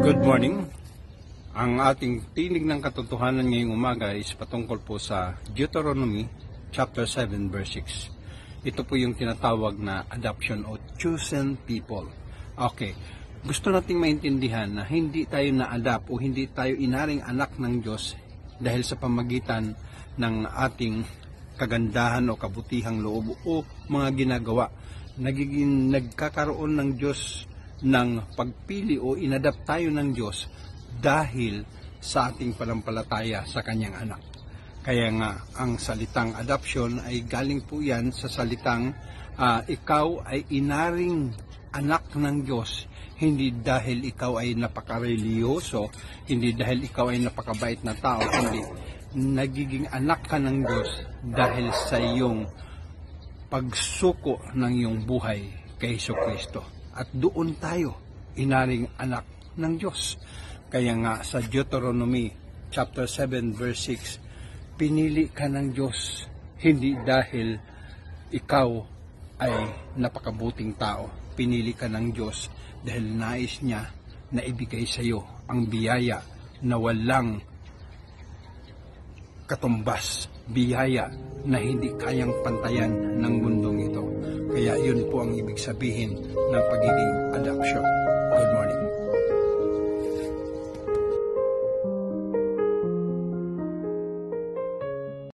Good morning. Ang ating tinig ng katotohanan ngayong umaga is patungkol po sa Deuteronomy chapter 7 verse 6. Ito po yung tinatawag na adoption o chosen people. Okay, gusto nating maintindihan na hindi tayo na-adapt o hindi tayo inaring anak ng Diyos dahil sa pamagitan ng ating kagandahan o kabutihang loob o mga ginagawa. Nagkakaroon ng Diyos ng pagpili o inadapt tayo ng Diyos dahil sa ating panampalataya sa kanyang anak. Kaya nga ang salitang adoption ay galing po yan sa salitang ikaw ay inaring anak ng Diyos, hindi dahil ikaw ay napakareliyoso, hindi dahil ikaw ay napakabait na tao, kundi nagiging anak ka ng Diyos dahil sa iyong pagsuko ng iyong buhay kay Jesucristo. At doon tayo inaring anak ng Diyos. Kaya nga sa Deuteronomy chapter 7 verse 6, pinili ka ng Diyos hindi dahil ikaw ay napakabuting tao. Pinili ka ng Diyos dahil nais niya na ibigay sa iyo ang biyaya na walang katumbas, biyaya na hindi kayang pantayan ng mundong ito. Kaya yun po ang ibig sabihin ng pagiging adoption. Good morning.